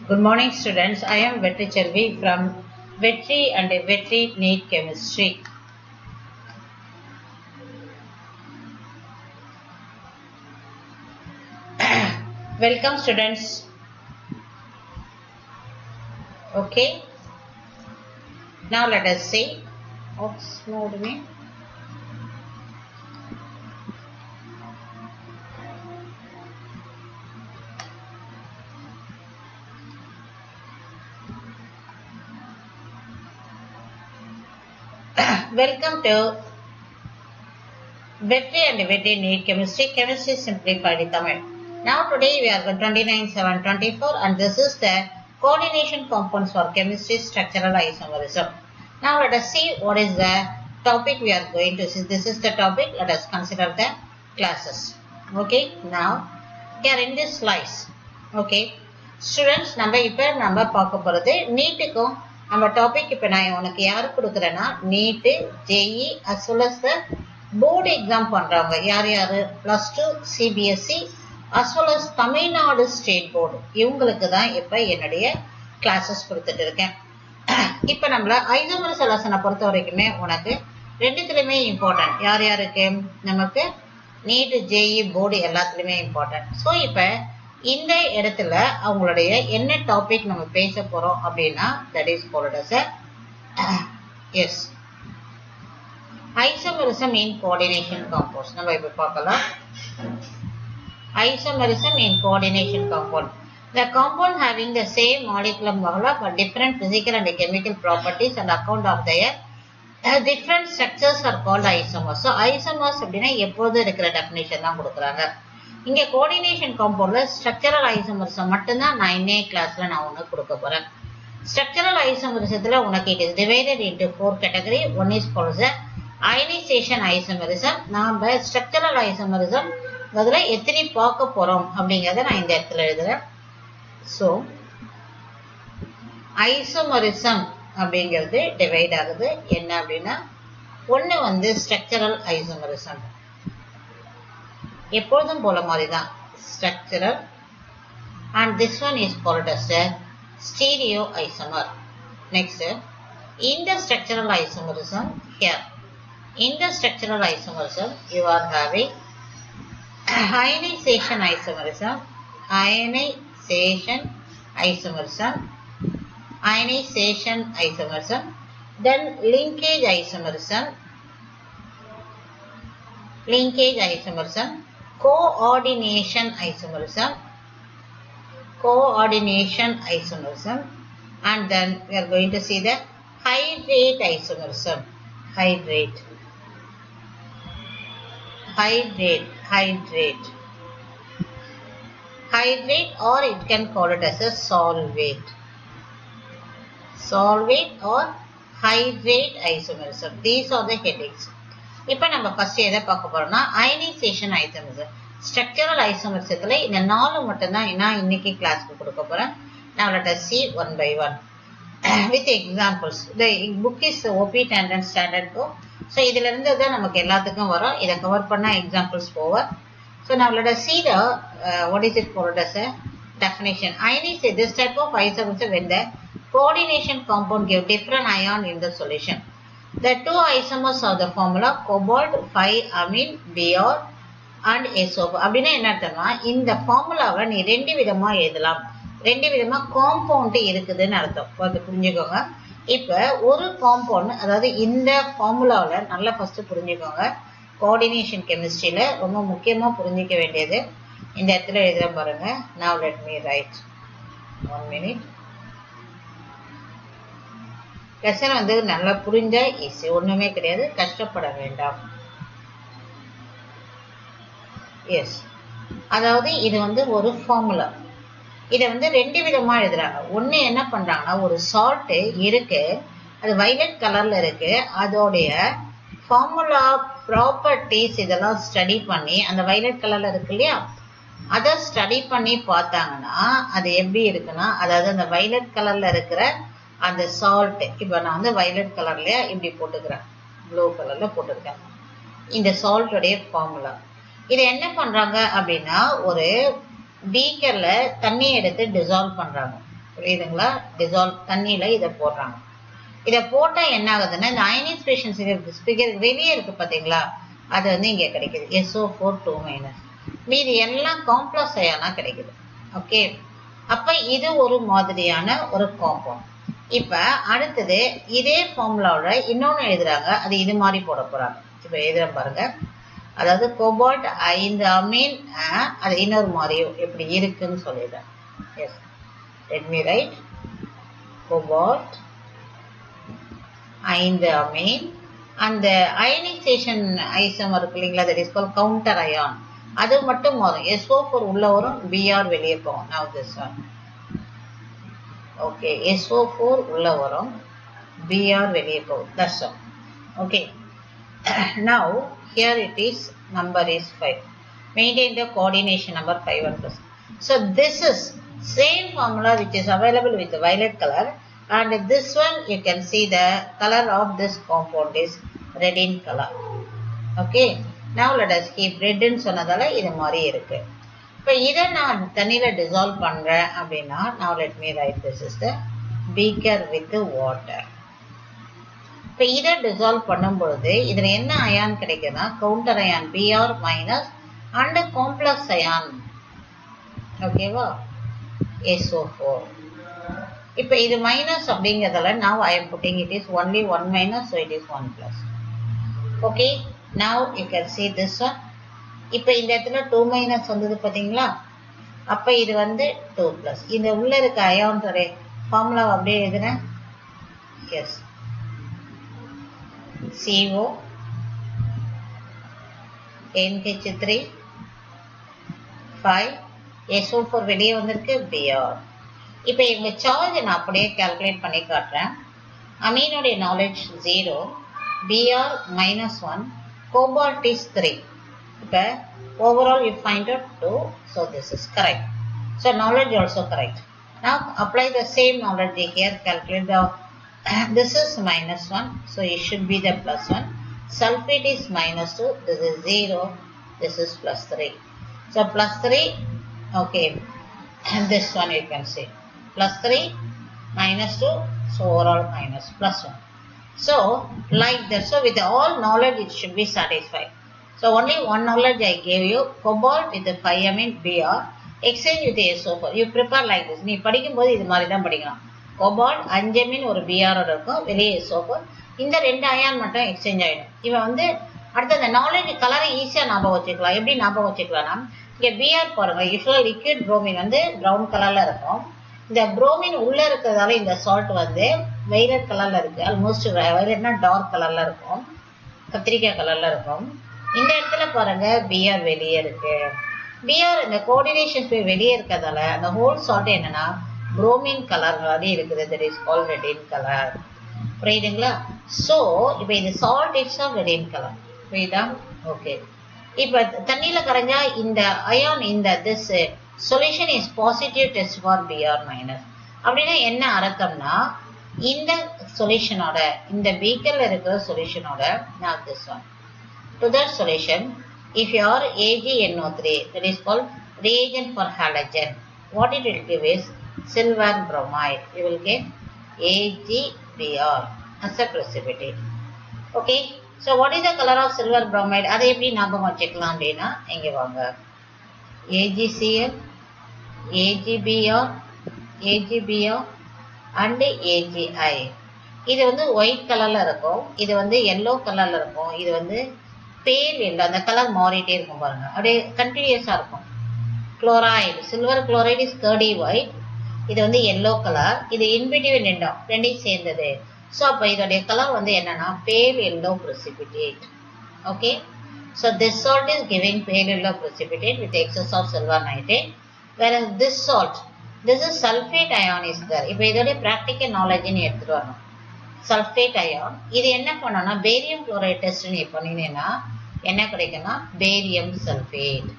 Good morning students, I am Vetri Chelvi from Vetri and Vetri NEET Chemistry. Welcome students. Okay, now let us see. Oxford me. Welcome to Vetri and Vetri NEET Chemistry. Chemistry simplified in Tamil. Now today we are 29/7/24 and this is the coordination compounds for chemistry structural isomerism. Now let us see what is the topic we are going to see. This is the topic. Let us consider the classes. Okay. Now here in this slides. Okay. Students, நம்ம பார்க்க போறது நீட்டுக்கும் நம்ம topic இப்போ நான் உனக்கு யாரு கொடுக்குறேன்னா NEET JEE as well as the board exam பண்றவங்க யார் யாரு +2 CBSE as well as Tamil Nadu state board இவங்களுக்கு தான் இப்போ என்னுடைய கிளாஸஸ் கொடுத்துட்டு இருக்கேன். இப்போ நம்மள ஐசோமர் சொலூஷனை பொறுத்த வரைக்குமே உனக்கு ரெண்டுத்துலையுமே இம்பார்ட்டன்ட். யார் யாருக்கு நமக்கு நீட் ஜேஇ போர்டு எல்லாத்துலேயுமே இம்பார்ட்டன்ட். ஸோ இப்போ இந்த இடத்துல அவங்களுடைய என்ன டாபிக் நம்ம பேச போறோம் அப்படின்னா that is called as as isomerism in coordination compounds. நம்ம இப்ப பார்க்கலாம். Isomerism in coordination compound. The compound having the same molecular model but different physical and chemical properties on account of their different structures are called isomers. So isomers அப்படின்னா எப்போதும் இருக்கிற definition தான் கொடுக்குறாங்க. இங்க coordination காம்பவுண்ட்ல structural isomerism மட்டும்தான் நான் இன்னே கிளாஸ்ல நான் உனக்கு கொடுக்க போறேன். ஸ்ட்ரக்சரல் ஐசோமரிசத்துல உனக்கு it is divided into 4 category. One is called ionisation isomerism. நாம ஸ்ட்ரக்சரல் ஐசோமரிசம் அதுல எத்தனை பார்க்க போறோம் அப்படிங்கறத நான் இந்த இடத்துல எழுதுறேன். ஸோ ஐசோமரிசம் அப்படிங்கிறது டிவைட் ஆகுது என்ன அப்படின்னா ஒன்னு வந்து ஸ்ட்ரக்சரல் ஐசோமரிசம் எப்பொழுதும் போல மாதிரி தான் structural and this one is called as a stereoisomer. Next, in the structural isomerism here, in the structural isomerism you are having ionization isomerism, ionization isomerism, ionization isomerism, then linkage isomerism, linkage isomerism, coordination isomerism, coordination isomerism, and then we are going to see the hydrate isomerism. Hydrate, hydrate, hydrate, hydrate, or it can call it as a solvate, solvate or hydrate isomerism. These are the headings. இப்போ நம்ம first எதை பார்க்க போறோம்னா ionisation isomerism. Structural ஐசோமரிசத்துல இந்த 4 மட்டும் தான் நான் இன்னைக்கு கிளாஸ்க்கு கொடுக்க போறேன். Now let us see one by one with examples. The book is OP Tandon Standard Book. So இதுல இருந்து தான் நமக்கு எல்லாத்துக்கும் வரும். இத கவர் பண்ணா examples போவர். So now let us see the what is it called as a definition. Ionization, this type of isomerism when the coordination compound give different ion in the solution. The two isomers of the formula cobalt 5-amine Br and SO. அப்படின்னா என்ன அர்த்தம்னா இந்த ஃபார்முலாவை நீ ரெண்டு விதமா எழுதலாம். ரெண்டு விதமா காம்பவுண்ட் இருக்குதுன்னு அர்த்தம். அது புரிஞ்சுக்கோங்க. இப்ப ஒரு காம்பவுண்ட் அதாவது இந்த ஃபார்முலாவில நல்லா ஃபர்ஸ்ட் புரிஞ்சுக்கோங்க. கோஆர்டினேஷன் கெமிஸ்ட்ரியில ரொம்ப முக்கியமா புரிஞ்சிக்க வேண்டியது இந்த இடத்துல எழுதுற பாருங்க. Now let me write 1 minute. Lesson வந்து நல்லா புரிஞ்சா ஈஸி, ஒண்ணுமே கிடையாது, கஷ்டப்பட வேண்டாம். எஸ், அதாவது இது வந்து ஒரு ஃபார்முலா. இதை வந்து ரெண்டு விதமா எழுதுறாங்க. ஒண்ணு என்ன பண்றாங்கன்னா ஒரு சால்ட் இருக்கு, அது வயலட் கலர்ல இருக்கு, அதோடைய ஃபார்முலா ப்ராப்பர்ட்டிஸ் இதெல்லாம் ஸ்டடி பண்ணி அந்த வயலட் கலர்ல இருக்கு இல்லையா அதை ஸ்டடி பண்ணி பார்த்தாங்கன்னா அது எப்படி இருக்குன்னா, அதாவது அந்த வயலட் கலர்ல இருக்கிற அந்த சால்ட், இப்போ நான் வந்து வயலட் கலர்லயே இப்படி போட்டுக்கிறேன், ப்ளூ கலர்ல போட்டுருக்கேன், இந்த சால்ட்டோடைய ஃபார்முலா. இதை என்ன பண்றாங்க அப்படின்னா, ஒரு பீக்கர்ல தண்ணி எடுத்து டிசால்வ் பண்றாங்க, புரியுதுங்களா? டிசால்வ் தண்ணியில இதை போடுறாங்க. இதை போட்டா என்ன ஆகுதுன்னா, இந்த அயனைசேஷன் ஃபிகர் வெளியே இருக்கு பாத்தீங்களா, அது வந்து இங்க கிடைக்குது SO4 2-. மீதி எல்லாம் காம்ப்ளெக்ஸ் அயானா கிடைக்குது. ஓகே, அப்ப இது ஒரு மாதிரியான ஒரு காம்பவுண்ட். இப்ப அடுத்தது இதே ஃபார்முலாவோட இன்னொன்னு எழுதுறாங்க, அது இது மாதிரி போட போறாங்க. இப்ப எழுதுற பாருங்க, அதாவது கோபால்ட் 5 அமீன், அது இன்னொரு மாதிரியும் எப்படி இருக்குன்னு சொல்லிடுறேன். Yes, let me write cobalt 5 amine. அந்த அயனைசேஷன் ஐசோமர் இருக்கு இல்லைங்களா, that is called counter ion, அது மட்டும் வரும். SO4 உள்ள வரும், Br வெளியே போகும். Now this one, okay, SO4 உள்ள வரும், Br வெளியே போகும். That's all. Okay. Now here it is, number is 5. Maintain the coordination number 5 and plus. So this is same formula which is available with the violet color, and this one you can see the color of this compound is red in color. Okay, now let us keep red in சொன்னதால இது மாதிரி இருக்கு. இப்போ இதை நான் தண்ணியில dissolve பண்றேன் அப்படின்னா, now let me write this is the beaker with the water. இப்போ இதை டிசால்வ் பண்ணும் பொழுது இதுல என்ன அயான் கிடைக்குதுன்னா, counter ion Br minus and complex ion, ஓகேவா, SO4. இப்போ இது மைனஸ் அப்படிங்கிறதால now I am putting it is only 1 minus, so it is 1 plus. Okay, now you can see this one. இப்போ இந்த இடத்துல 2 minus வந்தது பாத்தீங்களா, அப்ப இது வந்து 2 plus. இந்த உள்ள இருக்க அயானோட ஃபார்முலா அப்படியே எழுதுறேன். எஸ், CO NH3 5 SO4 வெளியே வந்திருக்கு, Br. இப்போ இவங்க சார்ஜ் நான் அப்படியே கால்குலேட் பண்ணி காட்டுறேன். அமீனுடைய நாலேஜ் 0, Br -1, cobalt is 3. இப்போ overall you find out 2, so this is correct. So knowledge also correct. Now apply the same knowledge here, calculate the this is -1, so it should be the +1. Sulfate is -2, this is 0, this is +3. So +3, okay, and this one you can see +3 -2, so overall +1. So like that, so with all knowledge it should be satisfied. So only one knowledge I gave you, cobalt with the 5 amine Br, exchange with the SO4. You prepare like this. நீ படிக்கும்போது இது மாதிரி தான் படிக்கணும். Cobalt 5 Ameen ஒரு Br இருக்கும், வெளியே SO4, இந்த 2 அயான் மட்டும் எக்ஸ்சேஞ்ச் ஆயிடும். இவன் வந்து அடுத்த அந்த நாலேஜ் கலரை ஈஸியா ஞாபகம் வச்சுக்கலாம். எப்படி ஞாபகம் வச்சுக்கலாம்னா, இங்க Br பாருங்க, யூஸ்வலா லிக்விட் புரோமின் வந்து பிரவுன் கலர்ல இருக்கும். இந்த புரோமின் உள்ள இருக்கிறதால இந்த சால்ட் வந்து வைலட் கலர்ல இருக்கு. ஆல்மோஸ்ட் வைலட்னா டார்க் கலர்ல இருக்கும், கத்திரிக்காய் கலர்ல இருக்கும். இந்த இடத்துல பாருங்க Br வெளியே இருக்கு. Br இந்த கோஆர்டினேஷன் வெளியே இருக்கிறதால அந்த ஹோல் சால்ட் என்னன்னா புரோமின் கலர் மாதிரி இருக்குது, that is called red in color. புரியுதுங்களா? சோ இப்போ இந்த salt it's of red in color. புரியுதா? ஓகே, இப்போ தண்ணியில கரைஞ்சா இந்த அயான் இந்த this solution is positive test for Br minus. அப்படின்னா என்ன அர்த்தம்னா, இந்த சொல்யூஷனோட இந்த பீக்கர்ல இருக்கிற சொல்யூஷனோட now this one to that solution, if you are AgNO3, that is called reagent for halogen, what it will give is silver bromide. You will get AgBr as a precipitate. Okay, so what is the color of silver bromide? அதை எப்படி ஞாபகம் வச்சுக்கலாம் அப்படின்னா, இங்க வாங்க, AgCl, AgBr, AgBr and AgI. இது வந்து white கலர்ல இருக்கும், இது வந்து yellow கலர்ல இருக்கும், இது வந்து பேல் எல்லோ, அந்த கலர் மாறிட்டே இருக்கும் பாருங்க, அப்படியே கண்டினியூஸா இருக்கும். Chloride, silver chloride is curdy white, இது வந்து yellow கலர், இது இன்பிட்வீன் ரெண்டையும் சேர்ந்தது. ஸோ அப்போ இதோடைய கலர் வந்து என்னன்னா பேல் yellow precipitate. Okay, so this salt is giving pale yellow precipitate with excess of silver nitrate, whereas this salt, this is sulfate ion is there. இப்போ இதோடைய ப்ராக்டிக்கல் நாலேஜ்னு எடுத்துட்டு வரணும். சல்ஃபேட் அயான் இது என்ன பண்ணோம்னா, பேரியம் குளோரைட் டெஸ்ட் நீ பண்ணினேன்னா என்ன கிடைக்கும்னா barium sulphate.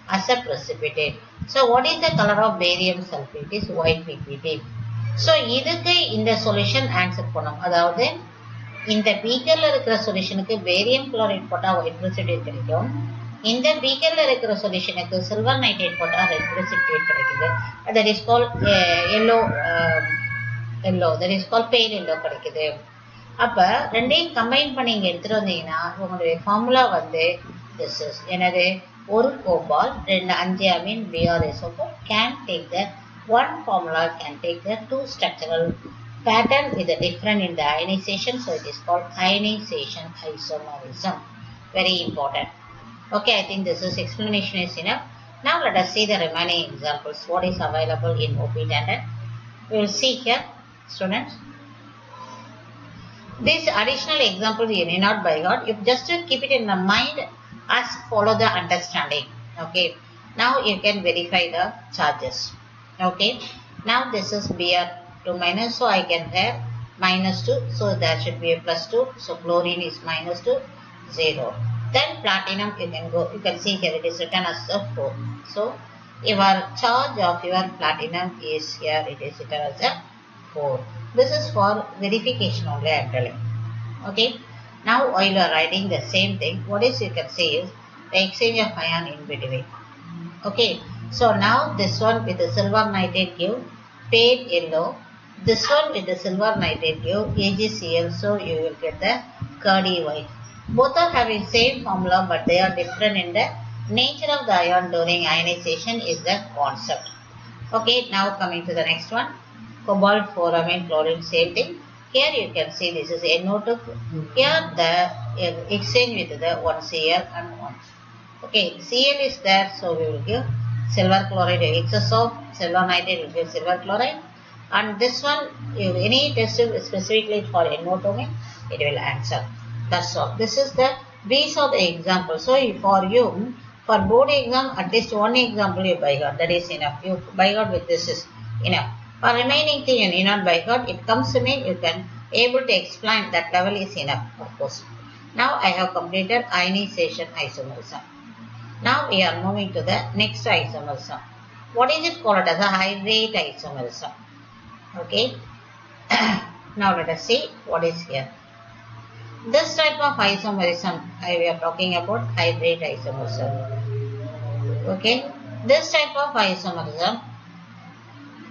as a precipitate. So what is the color of barium sulfate? It is white PPT. So இதுக்கு இந்த சொல்யூஷன் ஆன்சர் பண்ணும். அதாவது இந்த பீக்கர்ல இருக்கிற சொல்யூஷனுக்கு பேரியம் குளோரைட் போட்டா ஒயிட் precipitate கிடைக்கும். இந்த பீக்கர்ல இருக்கிற சொல்யூஷனுக்கு சில்வர் நைட்ரேட் போட்டா ரெட் precipitate கிடைக்குது. that is called yellow that is called pale yellow கிடைக்குது. அப்ப ரெண்டையும் கம்பைன் பண்ணி இங்க எடுத்துட்டு வந்தீங்கன்னா உங்களுடைய ஃபார்முலா வந்து this is எனது ஒரு Gopal 2 5 Ameen BrSO4 can take the one formula can take the two structural pattern with a different in the ionization, so it is called ionization isomerism. Very important. Okay, I think this is explanation is enough. Now let us see the remaining examples. What is available in OP tandem? We will see here, students. This additional example you need not by heart. You just keep it in the mind as follow the understanding. Okay. Now you can verify the charges. Okay. Now this is Br2 minus, so I can have minus 2. So there should be a plus 2. So chlorine is minus 2, 0. Then platinum you can go. You can see here it is written as a 4. So your charge of your platinum is here. It is written as a 4. This is for verification only I am telling. Okay. Now while you are writing the same thing, what is you can say is the exchange of ion in between. Okay. So now this one with the silver nitrate give pale yellow. This one with the silver nitrate give AgCl. So you will get the curdy white. Both are having same formula, but they are different in the nature of the ion during ionization is the concept. Okay. Now coming to the next one. Cobalt 4 amine chlorine, same thing. Here you can see this is NO2. Here the exchange with the 1 Cl and 1. Okay, Cl is there, so we will give silver chloride. Excess of silver nitrate will give silver chloride. And this one, if any test specifically for NO2, it will answer. That's all. This is these are the examples. So for you, for board exam, at least one example you by heart. That is enough. You by heart with this is enough. For remaining thing you need not by heart, it comes to me, you can able to explain that level is enough, of course. Now I have completed ionization isomerism. Now we are moving to the next isomerism. What is it called as a hydrate isomerism? Okay. Now let us see what is here. This type of isomerism we are talking about hydrate isomerism. Okay. This type of isomerism,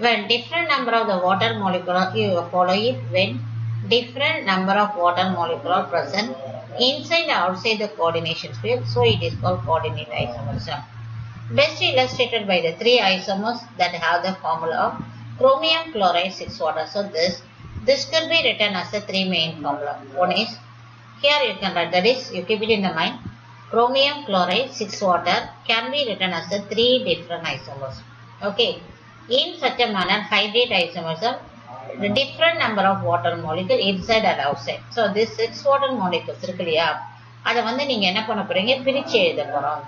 when different number of the water molecule, you follow it when different number of water molecule are present inside and outside the coordination field. So it is called coordinate isomerism. Best illustrated by the 3 isomers that have the formula of chromium chloride 6 water. So this could be written as a 3 main formula. One is here you can write, that is you keep it in the mind. Chromium chloride 6 water can be written as a 3 different isomers. Okay. In such a manner, hydrate isomerism, the different number of water molecule inside and outside. So this 6 water molecules இருக்கு இல்லையா, அதை வந்து நீங்க என்ன பண்ண போறீங்க, பிரிச்சு எழுத போறோம்.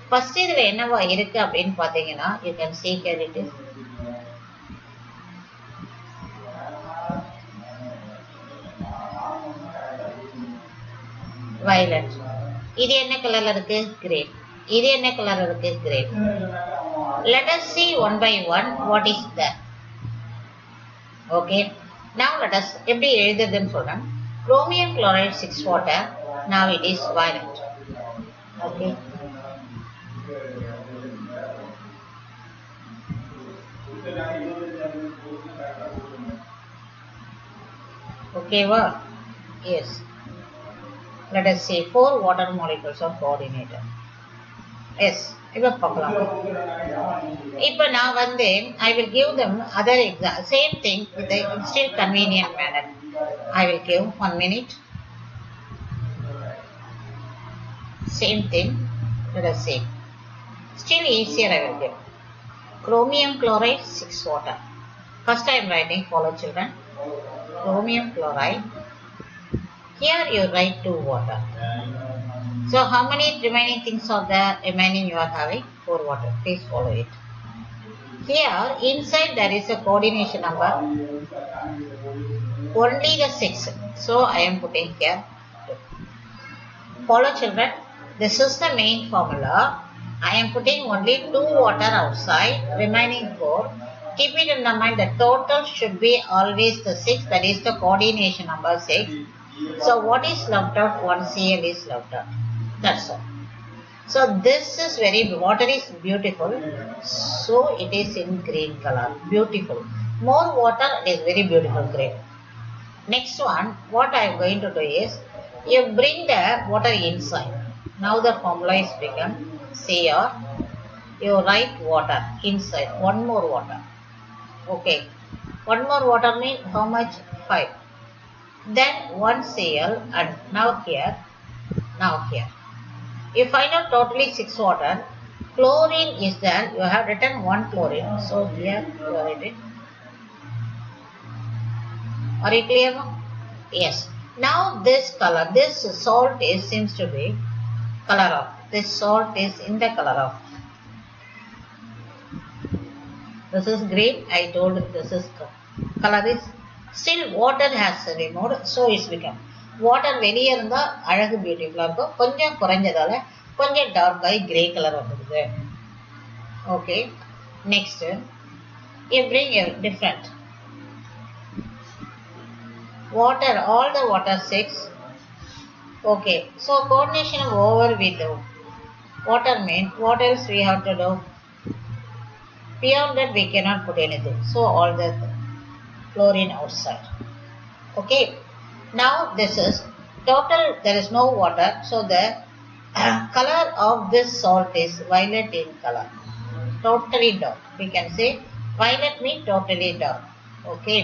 ஃபர்ஸ்ட் இதுல என்னவா இருக்கு அப்படின்னு பாத்தீங்கன்னா, you can see here it is violet. இது என்ன கலர்ல இருக்கு, green. இது என்ன கலர் இருக்கு, green. Let us see one by one what is that. Okay. Now let us எப்படி எழுதுறதுன்னு சொல்றேன். Chromium chloride 6 water. Now it is violet. Okay. Okay, what? Yes. Let us see 4 water molecules of coordinator. Yes. இப்ப பார்க்கலாம். இப்ப நான் வந்து I will give them other example, same thing with a still convenient manner. I will give 1 minute. Same thing. Let us see. Still easier I will give. Chromium chloride 6 water. First I am writing, follow children. Chromium chloride. Here you write 2 water. So how many remaining things are there? Remaining you are having 4 water. Please follow it. Here inside there is a coordination number. Only the 6. So I am putting here 2. Follow children. This is the main formula. I am putting only 2 water outside, remaining 4. Keep it in the mind the total should be always the 6, that is the coordination number 6. So what is left out? 1 Cl is left out. That's all. So this is very, water is beautiful. So it is in green color. Beautiful. More water, it is very beautiful green. Next one, what I am going to do is, you bring the water inside. Now the formula is become Cr. You write water inside. One more water. Okay. One more water means how much? 5. Then 1 Cl and now here. Now here. You find out totally 6 water. Chlorine is there. You have written 1 chlorine. So here you are writing. Are you clear? Yes. Now this color, this salt is seems to be color of. This salt is in the color of. This is green. I told this is color is. Still water has removed. So it's become. Water வெளியே இருந்தா அழகு பியூட்டிஃபுல்லா இருக்கும். கொஞ்சம் குறைஞ்சதால கொஞ்சம் dark ஆகி grey colour வந்துடுது. Okay. Next you bring a different water, all the water 6. Okay, so coordination over with the water mean what else we have to do? Beyond that we cannot put anything. So all the chlorine outside. Okay, now this is total, there is no water, so the color of this salt is violet in color, totally dark. We can say violet means totally dark. Okay,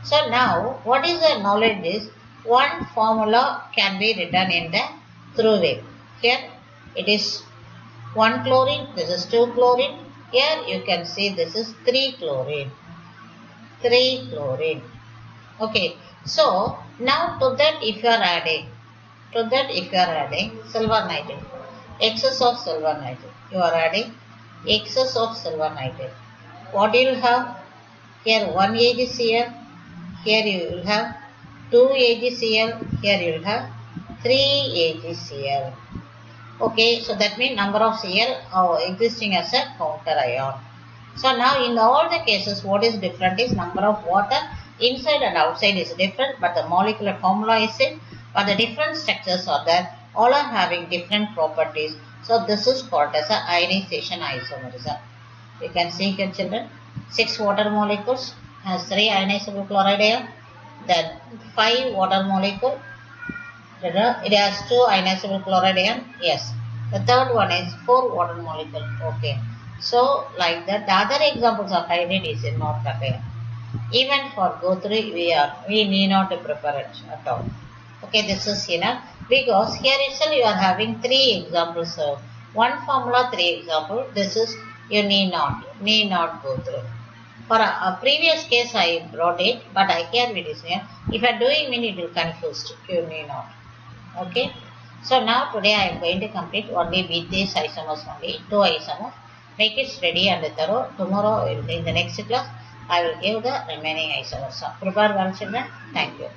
so now what is the knowledge is, one formula can be written in the through way. Here it is 1 chlorine, this is 2 chlorine. Here you can see this is 3 chlorine. 3 chlorine. Okay, so now to that if you are adding, silver nitrate, excess of silver nitrate, you are adding excess of silver nitrate. What you will have? Here 1 AgCl, here you will have 2 AgCl, here you will have 3 AgCl. Okay, so that means number of Cl existing as a counter ion. So now in all the cases what is different is number of water inside and outside is different, but the molecular formula is same, but the different structures are there, all are having different properties. So this is called as a ionization isomerism. You can see here children, 6 water molecules has 3 ionizable chloride ion, then 5 water molecule, it has 2 ionizable chloride ion. Yes, the third one is 4 water molecule. Okay, so like that the other examples of hydride is not appear. Even for go through we need not to prepare it at all. Okay, this is enough, because here itself you are having 3 examples. So one formula 3 example. This is you need not go through. For a previous case I brought it, but I can't be this here. If I am doing it will confuse you need not. Okay, so now today I am going to complete only with these isomers only, 2 isomers. Make it ready and thorough. Tomorrow in the next class I will give the remaining isomers. So prepare well children. Thank you.